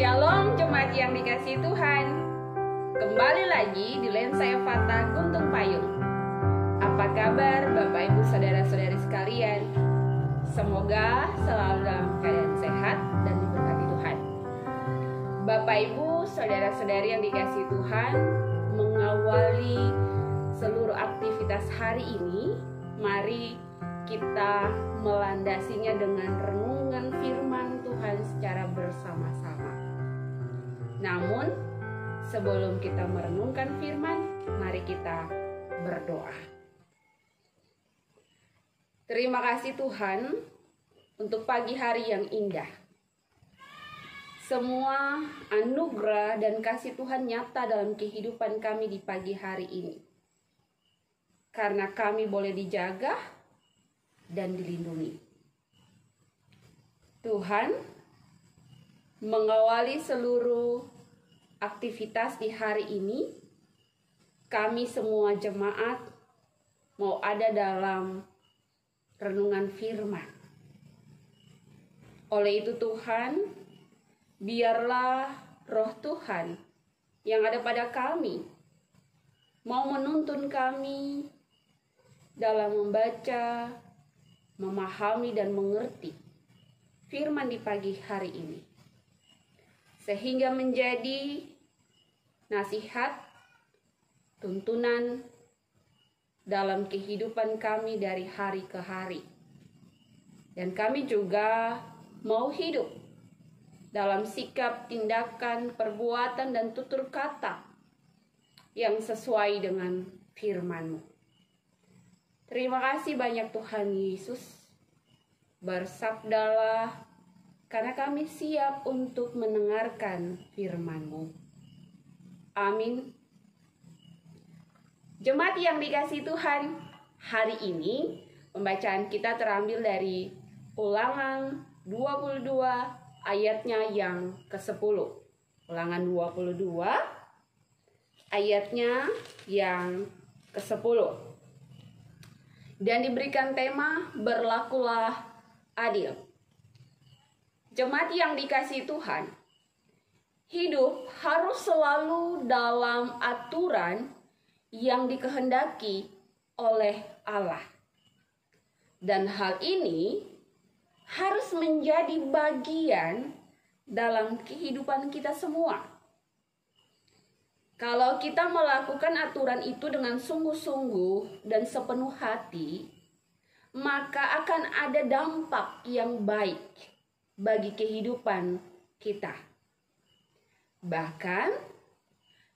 Shalom jemaat yang dikasihi Tuhan. Kembali lagi di Lensa Fata Guntung Payung. Apa kabar Bapak Ibu saudara-saudari sekalian? Semoga selalu dalam keadaan sehat dan diberkati Tuhan. Bapak Ibu saudara-saudari yang dikasihi Tuhan, mengawali seluruh aktivitas hari ini, mari kita melandasinya dengan renungan firman Tuhan secara bersama-sama. Namun, sebelum kita merenungkan firman, mari kita berdoa. Terima kasih Tuhan untuk pagi hari yang indah. Semua anugerah dan kasih Tuhan nyata dalam kehidupan kami di pagi hari ini. Karena kami boleh dijaga dan dilindungi. Tuhan, mengawali seluruh aktivitas di hari ini, kami semua jemaat mau ada dalam renungan firman. Oleh itu Tuhan, biarlah roh Tuhan yang ada pada kami mau menuntun kami dalam membaca, memahami dan mengerti firman di pagi hari ini. Sehingga menjadi nasihat, tuntunan dalam kehidupan kami dari hari ke hari. Dan kami juga mau hidup dalam sikap, tindakan, perbuatan, dan tutur kata yang sesuai dengan firman-Mu. Terima kasih banyak Tuhan Yesus. Bersabdalah, karena kami siap untuk mendengarkan firman-Mu. Amin. Jemaat yang dikasihi Tuhan, hari ini pembacaan kita terambil dari Ulangan 22 ayatnya yang ke-10. Ulangan 22 ayatnya yang ke-10. Dan diberikan tema berlakulah adil. Jemaat yang dikasihi Tuhan, hidup harus selalu dalam aturan yang dikehendaki oleh Allah. Dan hal ini harus menjadi bagian dalam kehidupan kita semua. Kalau kita melakukan aturan itu dengan sungguh-sungguh dan sepenuh hati, maka akan ada dampak yang baik bagi kehidupan kita. Bahkan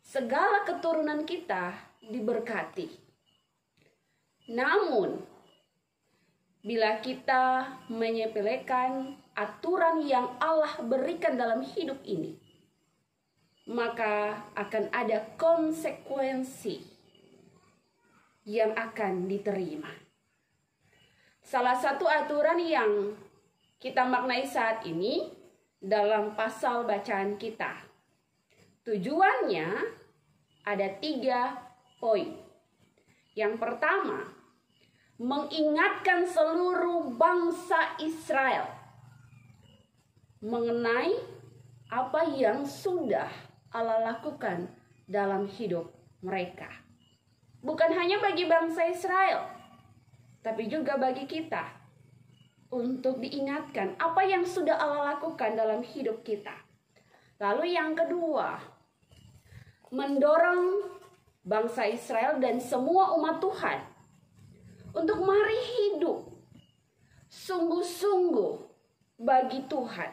segala keturunan kita diberkati. Namun, bila kita menyepelekan aturan yang Allah berikan dalam hidup ini, maka akan ada konsekuensi yang akan diterima. Salah satu aturan yang kita maknai saat ini dalam pasal bacaan kita. Tujuannya ada 3 poin. Yang pertama, mengingatkan seluruh bangsa Israel mengenai apa yang sudah Allah lakukan dalam hidup mereka. Bukan hanya bagi bangsa Israel, tapi juga bagi kita. Untuk diingatkan apa yang sudah Allah lakukan dalam hidup kita. Lalu yang kedua, mendorong bangsa Israel dan semua umat Tuhan untuk mari hidup sungguh-sungguh bagi Tuhan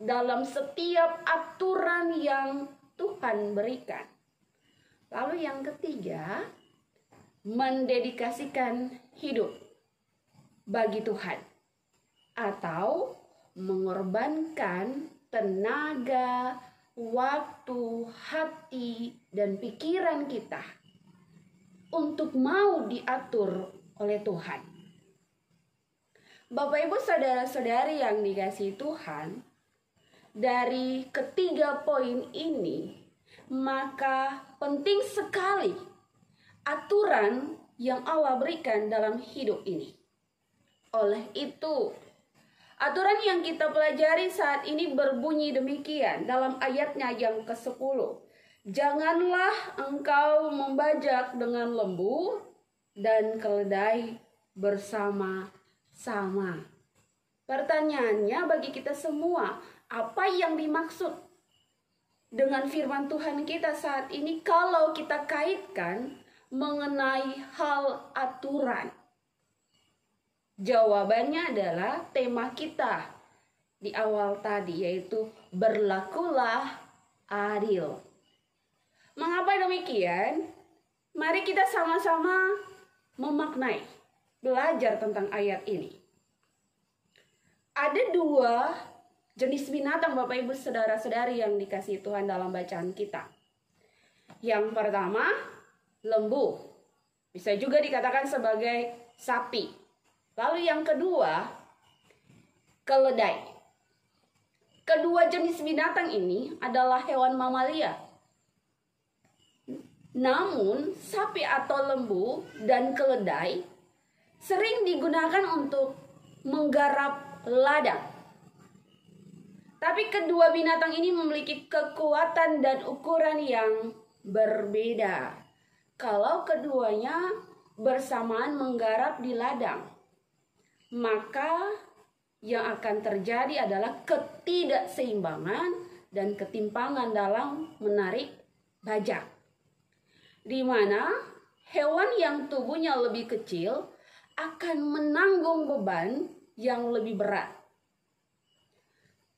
dalam setiap aturan yang Tuhan berikan. Lalu yang ketiga, mendedikasikan hidup bagi Tuhan atau mengorbankan tenaga, waktu, hati, dan pikiran kita untuk mau diatur oleh Tuhan. Bapak Ibu saudara-saudari yang dikasihi Tuhan, dari ketiga poin ini, maka penting sekali aturan yang Allah berikan dalam hidup ini. Oleh itu, Aturan yang kita pelajari saat ini berbunyi demikian dalam ayatnya yang ke-10. Janganlah engkau membajak dengan lembu dan keledai bersama-sama. Pertanyaannya bagi kita semua, apa yang dimaksud dengan firman Tuhan kita saat ini kalau kita kaitkan mengenai hal aturan? Jawabannya adalah tema kita di awal tadi, yaitu berlakulah adil. Mengapa demikian? Mari kita sama-sama memaknai, belajar tentang ayat ini. Ada dua jenis binatang Bapak Ibu Saudara-saudari yang dikasihi Tuhan dalam bacaan kita. Yang pertama, lembu. Bisa juga dikatakan sebagai sapi. Lalu yang kedua, keledai. Kedua jenis binatang ini adalah hewan mamalia. Namun, sapi atau lembu dan keledai sering digunakan untuk menggarap ladang. Tapi kedua binatang ini memiliki kekuatan dan ukuran yang berbeda. Kalau keduanya bersamaan menggarap di ladang, maka yang akan terjadi adalah ketidakseimbangan dan ketimpangan dalam menarik bajak, di mana hewan yang tubuhnya lebih kecil akan menanggung beban yang lebih berat.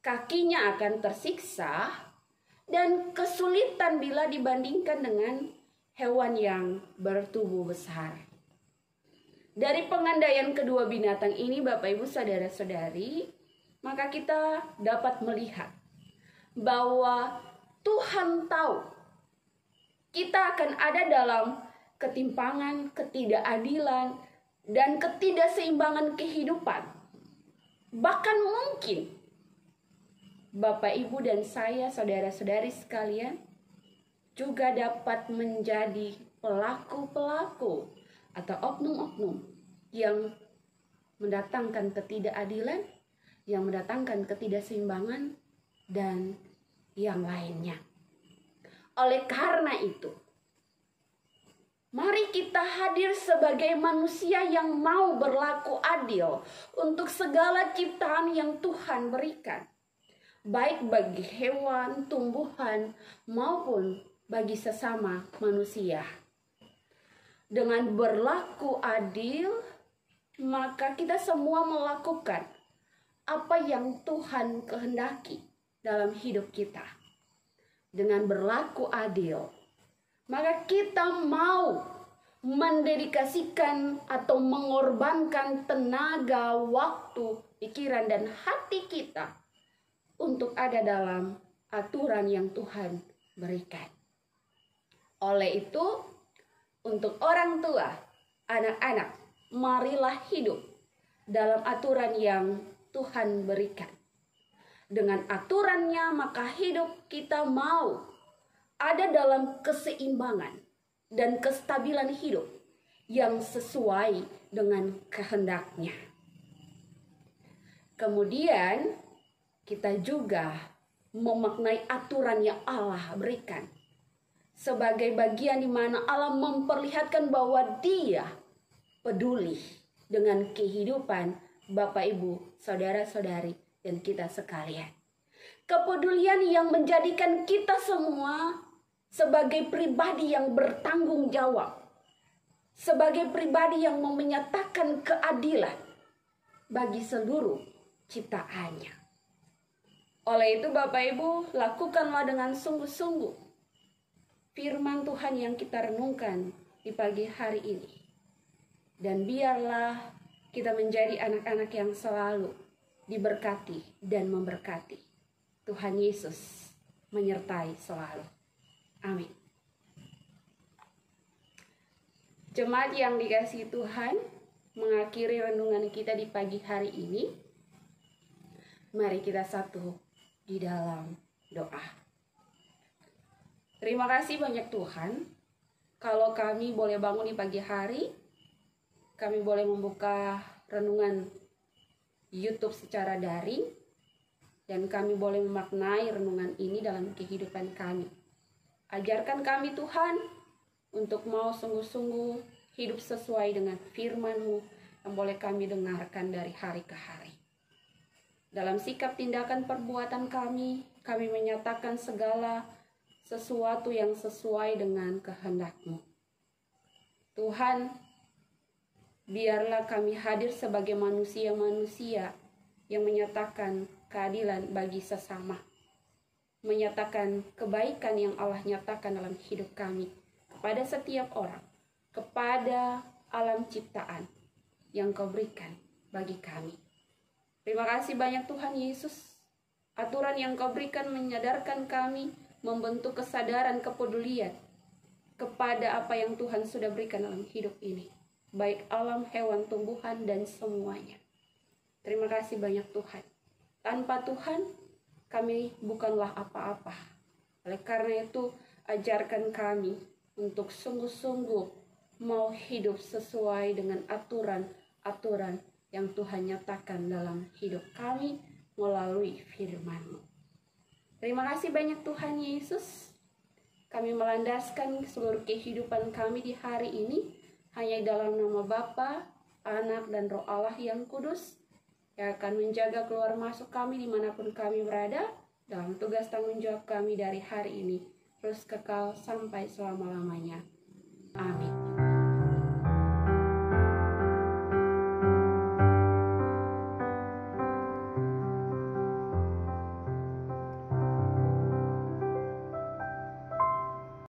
Kakinya akan tersiksa dan kesulitan bila dibandingkan dengan hewan yang bertubuh besar. Dari pengandaian kedua binatang ini, Bapak Ibu Saudara-saudari, maka kita dapat melihat bahwa Tuhan tahu kita akan ada dalam ketimpangan, ketidakadilan, dan ketidakseimbangan kehidupan. Bahkan mungkin Bapak Ibu dan saya, saudara-saudari sekalian, juga dapat menjadi pelaku-pelaku atau oknum-oknum yang mendatangkan ketidakadilan, yang mendatangkan ketidakseimbangan, dan yang lainnya. Oleh karena itu, mari kita hadir sebagai manusia yang mau berlaku adil untuk segala ciptaan yang Tuhan berikan, baik bagi hewan, tumbuhan, maupun bagi sesama manusia. Dengan berlaku adil, maka kita semua melakukan apa yang Tuhan kehendaki dalam hidup kita. Dengan berlaku adil, maka kita mau mendedikasikan atau mengorbankan tenaga, waktu, pikiran, dan hati kita untuk ada dalam aturan yang Tuhan berikan. Oleh itu, untuk orang tua, anak-anak, marilah hidup dalam aturan yang Tuhan berikan. Dengan aturannya, maka hidup kita mau ada dalam keseimbangan dan kestabilan hidup yang sesuai dengan kehendaknya. Kemudian, kita juga memaknai aturan yang Allah berikan sebagai bagian di mana Allah memperlihatkan bahwa Dia peduli dengan kehidupan Bapak Ibu, saudara-saudari, dan kita sekalian. Kepedulian yang menjadikan kita semua sebagai pribadi yang bertanggung jawab, sebagai pribadi yang mau menyatakan keadilan bagi seluruh ciptaannya. Oleh itu Bapak Ibu, lakukanlah dengan sungguh-sungguh firman Tuhan yang kita renungkan di pagi hari ini. Dan biarlah kita menjadi anak-anak yang selalu diberkati dan memberkati. Tuhan Yesus menyertai selalu. Amin. Jemaat yang dikasihi Tuhan, mengakhiri renungan kita di pagi hari ini, mari kita satu di dalam doa. Terima kasih banyak Tuhan, kalau kami boleh bangun di pagi hari, kami boleh membuka renungan YouTube secara daring, dan kami boleh memaknai renungan ini dalam kehidupan kami. Ajarkan kami Tuhan untuk mau sungguh-sungguh hidup sesuai dengan firman-Mu yang boleh kami dengarkan dari hari ke hari. Dalam sikap tindakan perbuatan kami menyatakan segala sesuatu yang sesuai dengan kehendak-Mu. Tuhan, biarlah kami hadir sebagai manusia-manusia yang menyatakan keadilan bagi sesama, menyatakan kebaikan yang Allah nyatakan dalam hidup kami kepada setiap orang, kepada alam ciptaan yang Kau berikan bagi kami. Terima kasih banyak Tuhan Yesus. Aturan yang Kau berikan menyadarkan kami, membentuk kesadaran kepedulian kepada apa yang Tuhan sudah berikan dalam hidup ini, baik alam, hewan, tumbuhan, dan semuanya. Terima kasih banyak Tuhan. Tanpa Tuhan, kami bukanlah apa-apa. Oleh karena itu, ajarkan kami untuk sungguh-sungguh mau hidup sesuai dengan aturan-aturan yang Tuhan nyatakan dalam hidup kami melalui firman-Mu. Terima kasih banyak Tuhan Yesus. Kami melandaskan seluruh kehidupan kami di hari ini hanya dalam nama Bapa, Anak, dan Roh Allah yang kudus, yang akan menjaga keluar masuk kami dimanapun kami berada dalam tugas tanggung jawab kami dari hari ini terus kekal sampai selama-lamanya. Amin.